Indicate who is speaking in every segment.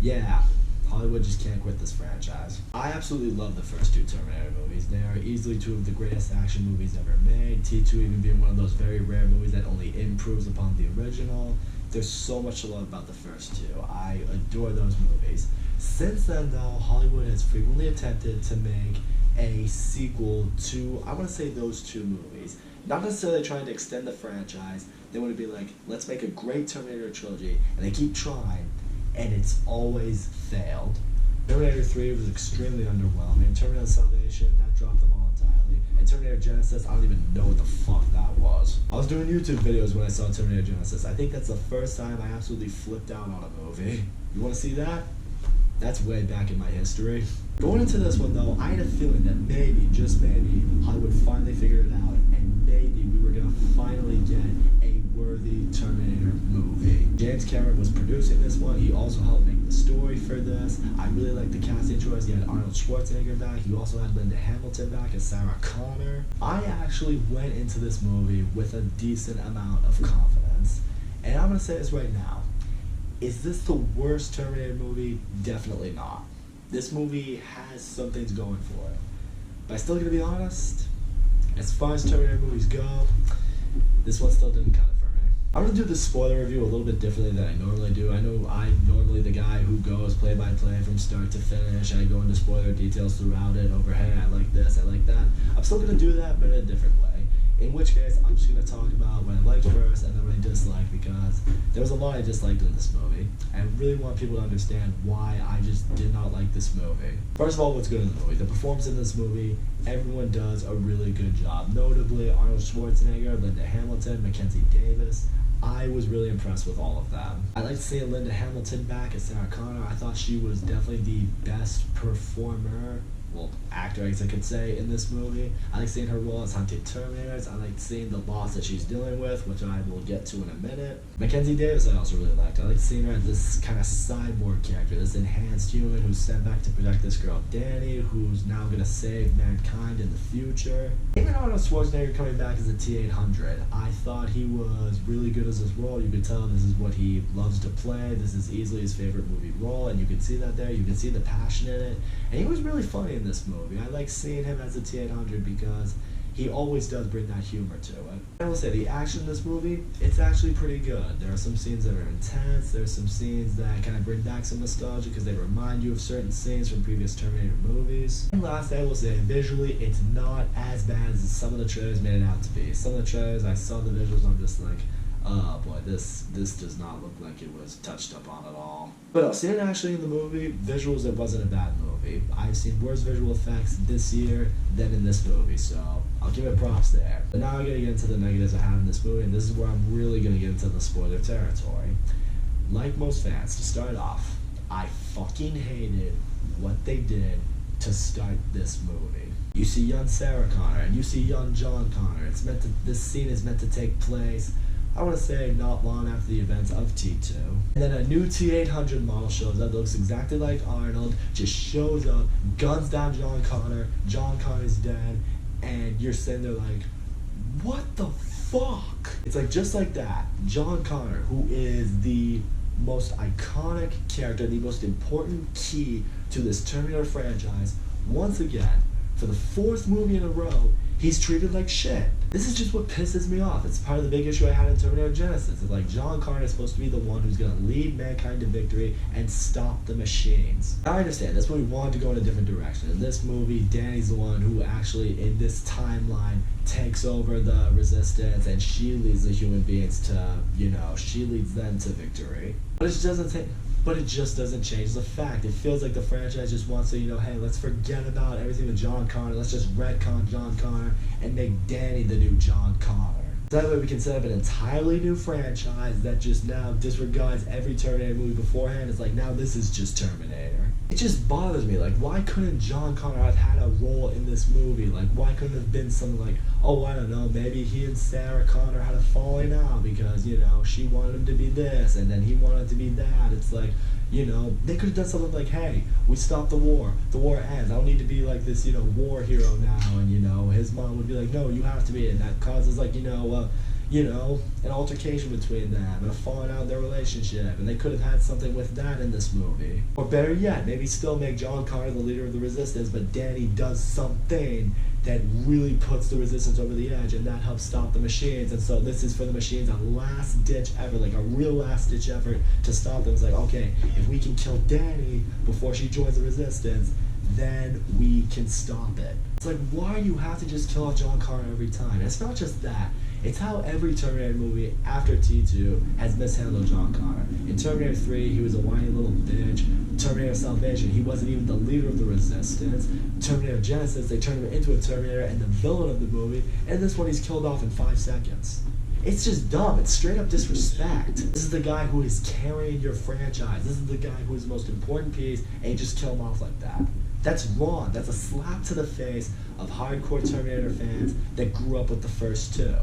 Speaker 1: Yeah, Hollywood just can't quit this franchise. I absolutely love the first two Terminator movies. They are easily two of the greatest action movies ever made. T2 even being one of those very rare movies that only improves upon the original. There's so much to love about the first two. I adore those movies. Since then, though, Hollywood has frequently attempted to make a sequel to, I want to say, those two movies. Not necessarily trying to extend the franchise. They want to be like, let's make a great Terminator trilogy, and they keep trying, and it's always failed. Terminator 3 was extremely underwhelming. Terminator Salvation, that dropped the ball entirely. And Terminator Genesis, I don't even know what the fuck that was. I was doing YouTube videos when I saw Terminator Genesis. I think that's the first time I absolutely flipped out on a movie. You want to see that? That's way back in my history. Going into this one, though, I had a feeling that maybe, just maybe, Hollywood finally figured it out, and maybe we were gonna finally get a worthy Terminator movie. James Cameron was producing this one. He also helped make the story for this. I really liked the casting choice. He had Arnold Schwarzenegger back. He also had Linda Hamilton back as Sarah Connor. I actually went into this movie with a decent amount of confidence, and I'm gonna say this right now. Is this the worst Terminator movie? Definitely not. This movie has some things going for it. But I still gotta be honest, as far as Terminator movies go, this one still didn't cut it for me. I'm gonna do the spoiler review a little bit differently than I normally do. I know I'm normally the guy who goes play by play from start to finish. I go into spoiler details throughout it over, hey, I like this, I like that. I'm still gonna do that, but in a different way. In which case, I'm just going to talk about what I liked first and then what I disliked, because there was a lot I disliked in this movie. I really want people to understand why I just did not like this movie. First of all, what's good in the movie? The performance in this movie, everyone does a really good job. Notably, Arnold Schwarzenegger, Linda Hamilton, Mackenzie Davis. I was really impressed with all of them. I liked seeing Linda Hamilton back as Sarah Connor. I thought she was definitely the best performer, well, actor, I guess I could say, in this movie. I like seeing her role as Hunted Terminators. I like seeing the loss that she's dealing with, which I will get to in a minute. Mackenzie Davis I also really liked. I like seeing her as this kind of cyborg character, this enhanced human who's sent back to protect this girl, Danny, who's now going to save mankind in the future. Even Arnold Schwarzenegger coming back as a T-800, I thought he was really good as his role. You could tell this is what he loves to play. This is easily his favorite movie role, and you can see that there. You can see the passion in it. And he was really funny in this movie. I like seeing him as a T-800 because he always does bring that humor to it. I will say the action in this movie, it's actually pretty good. There are some scenes that are intense. There's some scenes that kind of bring back some nostalgia because they remind you of certain scenes from previous Terminator movies. And last, I will say, visually, it's not as bad as some of the trailers made it out to be. Some of the trailers, I saw the visuals, I'm just like, oh boy, this does not look like it was touched up on at all. But seeing it actually in the movie, visuals, it wasn't a bad movie. I've seen worse visual effects this year than in this movie, so I'll give it props there. But now I'm going to get into the negatives I have in this movie, and this is where I'm really going to get into the spoiler territory. Like most fans, to start off, I fucking hated what they did to start this movie. You see young Sarah Connor, and you see young John Connor. This scene is meant to take place, I want to say, not long after the events of T2. And then a new T-800 model shows up that looks exactly like Arnold, just shows up, guns down John Connor's dead, and you're sitting there like, what the fuck? It's like, just like that, John Connor, who is the most iconic character, the most important key to this Terminator franchise, once again, for the fourth movie in a row, he's treated like shit. This is just what pisses me off. It's part of the big issue I had in Terminator Genesis. It's like John Connor is supposed to be the one who's going to lead mankind to victory and stop the machines. I understand, this movie wanted to go in a different direction. In this movie, Danny's the one who actually, in this timeline, takes over the resistance, and she leads the human beings to, she leads them to victory. But it just doesn't change the fact. It feels like the franchise just wants to, hey, let's forget about everything with John Connor. Let's just retcon John Connor and make Danny the new John Connor. That way we can set up an entirely new franchise that just now disregards every Terminator movie beforehand. It's like, now this is just Terminator. It just bothers me. Like, why couldn't John Connor have had a role in this movie? Like, why couldn't it have been something like, oh, I don't know, maybe he and Sarah Connor had a falling out because, she wanted him to be this and then he wanted to be that. It's like, they could have done something like, hey, we stopped the war ends, I don't need to be like this, war hero now, and his mom would be like, no, you have to be, and that causes like, an altercation between them and a falling out in their relationship, and they could have had something with that in this movie. Or better yet, maybe still make John Connor the leader of the resistance, but Danny does something that really puts the resistance over the edge, and that helps stop the machines. And so this is for the machines a last-ditch effort, like a real last-ditch effort to stop them. It's like, okay, if we can kill Danny before she joins the resistance, then we can stop it. It's like, why you have to just kill off John Connor every time? And it's not just that. It's how every Terminator movie after T2 has mishandled John Connor. In Terminator 3, he was a whiny little bitch. Terminator Salvation, he wasn't even the leader of the resistance. Terminator Genesis, they turned him into a Terminator and the villain of the movie, and this one he's killed off in 5 seconds. It's just dumb. It's straight up disrespect. This is the guy who is carrying your franchise. This is the guy who is the most important piece, and you just kill him off like that. That's wrong. That's a slap to the face of hardcore Terminator fans that grew up with the first two.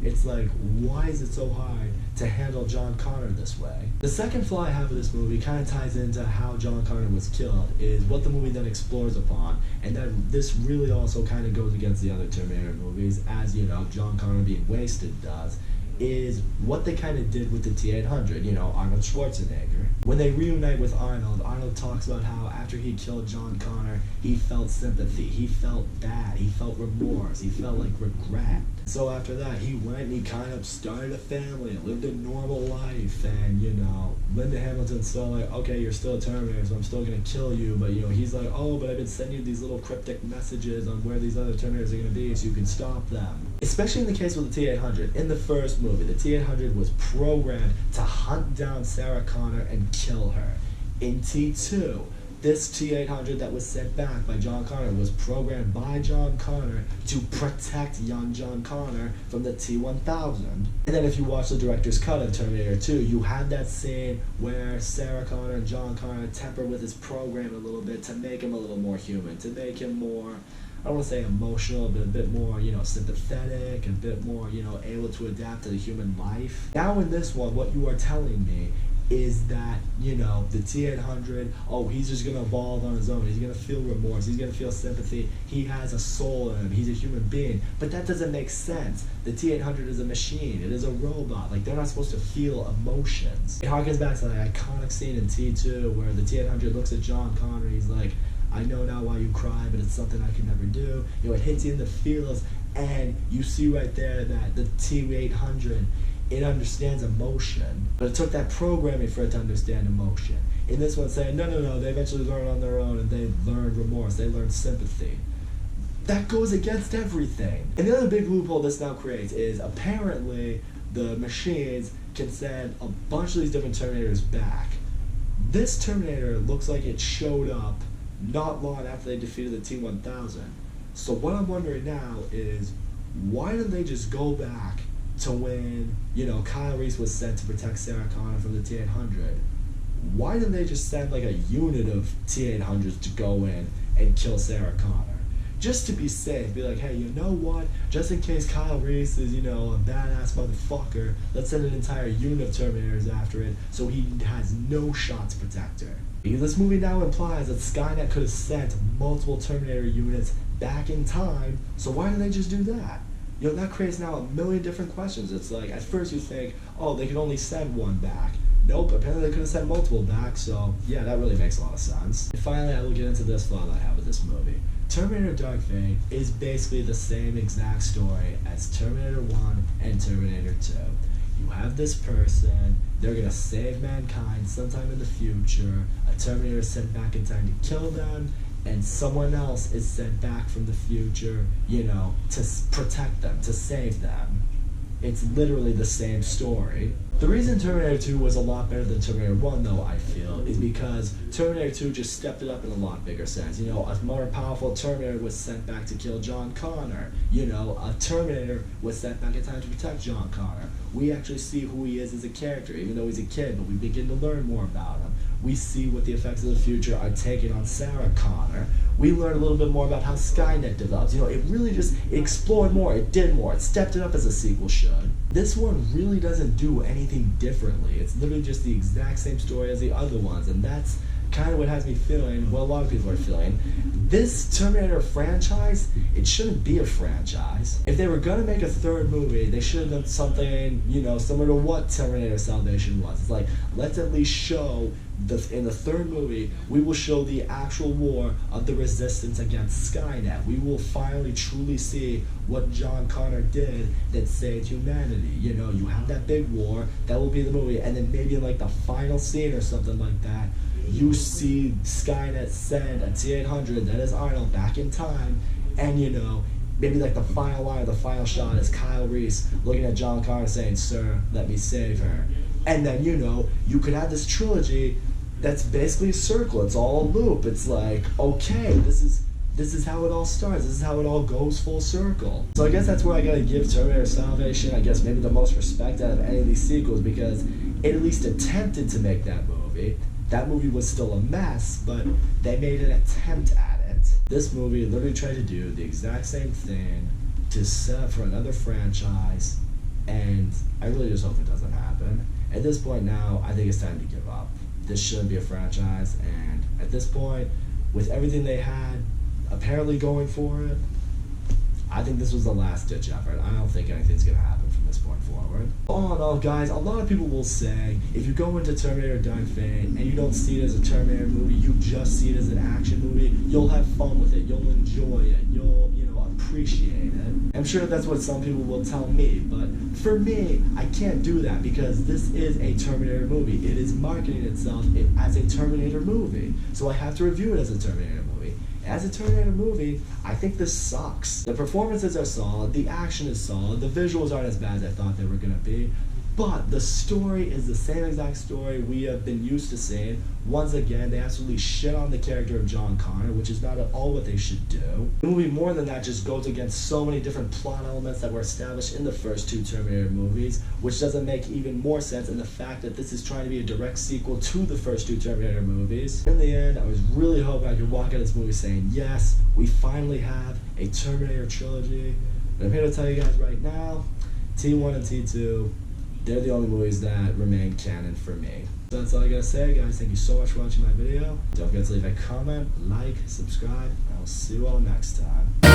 Speaker 1: It's like, why is it so hard to handle John Connor this way? The second flaw I have with this movie kind of ties into how John Connor was killed, is what the movie then explores upon, and that this really also kind of goes against the other Terminator movies, as, John Connor being wasted does, is what they kind of did with the T-800, Arnold Schwarzenegger. When they reunite with Arnold, Arnold talks about how after he killed John Connor, he felt sympathy, he felt bad, he felt remorse, he felt like regret. So after that, he went and he kind of started a family and lived a normal life, and, Linda Hamilton's still like, okay, you're still a Terminator, so I'm still gonna kill you, but, he's like, oh, but I've been sending you these little cryptic messages on where these other Terminators are gonna be so you can stop them. Especially in the case with the T-800. In the first movie, the T-800 was programmed to hunt down Sarah Connor and kill her. In T2, this T-800 that was sent back by John Connor was programmed by John Connor to protect young John Connor from the T-1000. And then if you watch the director's cut of Terminator 2, you had that scene where Sarah Connor and John Connor temper with his program a little bit to make him a little more human, to make him more, I don't want to say emotional, but a bit more, sympathetic, a bit more, able to adapt to the human life. Now in this one, what you are telling me is that, the T-800, he's just going to evolve on his own. He's going to feel remorse. He's going to feel sympathy. He has a soul in him. He's a human being. But that doesn't make sense. The T-800 is a machine. It is a robot. Like, they're not supposed to feel emotions. It harkens back to that iconic scene in T2 where the T-800 looks at John Connor and he's like, I know now why you cry, but it's something I can never do. It hits you in the feels, and you see right there that the T-800, it understands emotion, but it took that programming for it to understand emotion. In this one, saying, no, they eventually learn on their own, and they learn remorse, they learn sympathy. That goes against everything. And the other big loophole this now creates is, apparently, the machines can send a bunch of these different Terminators back. This Terminator looks like it showed up not long after they defeated the T-1000. So what I'm wondering now is, why didn't they just go back to when, Kyle Reese was sent to protect Sarah Connor from the T-800? Why didn't they just send like a unit of T-800s to go in and kill Sarah Connor? Just to be safe, be like, hey, you know what? Just in case Kyle Reese is, a badass motherfucker, let's send an entire unit of Terminators after it so he has no shot to protect her. Because this movie now implies that Skynet could have sent multiple Terminator units back in time, so why didn't they just do that? That creates now a million different questions. It's like, at first you think, they could only send one back. Nope, apparently they could have sent multiple back, so yeah, that really makes a lot of sense. And finally, I will get into this flaw that I have with this movie. Terminator Dark Fate is basically the same exact story as Terminator 1 and Terminator 2. You have this person, they're gonna save mankind sometime in the future, a Terminator is sent back in time to kill them, and someone else is sent back from the future, to protect them, to save them. It's literally the same story. The reason Terminator 2 was a lot better than Terminator 1, though, I feel, is because Terminator 2 just stepped it up in a lot bigger sense. A more powerful Terminator was sent back to kill John Connor. A Terminator was sent back in time to protect John Connor. We actually see who he is as a character, even though he's a kid, but we begin to learn more about him. We see what the effects of the future are taking on Sarah Connor. We learn a little bit more about how Skynet develops. It really just explored more, it did more, it stepped it up as a sequel should. This one really doesn't do anything differently. It's literally just the exact same story as the other ones, and that's kind of what has me feeling, what a lot of people are feeling, this Terminator franchise, it shouldn't be a franchise. If they were gonna make a third movie, they should have done something, similar to what Terminator Salvation was. It's like, let's at least show in the third movie, we will show the actual war of the resistance against Skynet. We will finally truly see what John Connor did that saved humanity. You have that big war, that will be the movie, and then maybe in like the final scene or something like that, you see Skynet send a T-800 that is Arnold back in time, and maybe like the final line, the final shot is Kyle Reese looking at John Connor saying, "Sir, let me save her." And then, you could have this trilogy that's basically a circle. It's all a loop. It's like, okay, this is how it all starts. This is how it all goes full circle. So I guess that's where I gotta give Terminator Salvation, I guess, maybe the most respect out of any of these sequels, because it at least attempted to make that movie. That movie was still a mess, but they made an attempt at it. This movie literally tried to do the exact same thing to set up for another franchise, and I really just hope it doesn't happen. At this point now, I think it's time to give up. This shouldn't be a franchise, and at this point, with everything they had apparently going for it, I think this was the last-ditch effort. I don't think anything's going to happen from this point forward. All in all, guys, a lot of people will say, if you go into Terminator Dark Fate and you don't see it as a Terminator movie, you just see it as an action movie, you'll have fun with it, you'll enjoy it, you'll, appreciate it. I'm sure that's what some people will tell me, but for me, I can't do that because this is a Terminator movie. It is marketing itself as a Terminator movie, so I have to review it as a Terminator movie. As a Terminator movie, I think this sucks. The performances are solid, the action is solid, the visuals aren't as bad as I thought they were going to be, but the story is the same exact story we have been used to seeing. Once again, they absolutely shit on the character of John Connor, which is not at all what they should do. The movie, more than that, just goes against so many different plot elements that were established in the first two Terminator movies, which doesn't make even more sense in the fact that this is trying to be a direct sequel to the first two Terminator movies. In the end, I was really hoping I could walk out of this movie saying, yes, we finally have a Terminator trilogy. But I'm here to tell you guys right now, T1 and T2, they're the only movies that remain canon for me. So that's all I gotta say, guys. Thank you so much for watching my video. Don't forget to leave a comment, like, subscribe, and I'll see you all next time.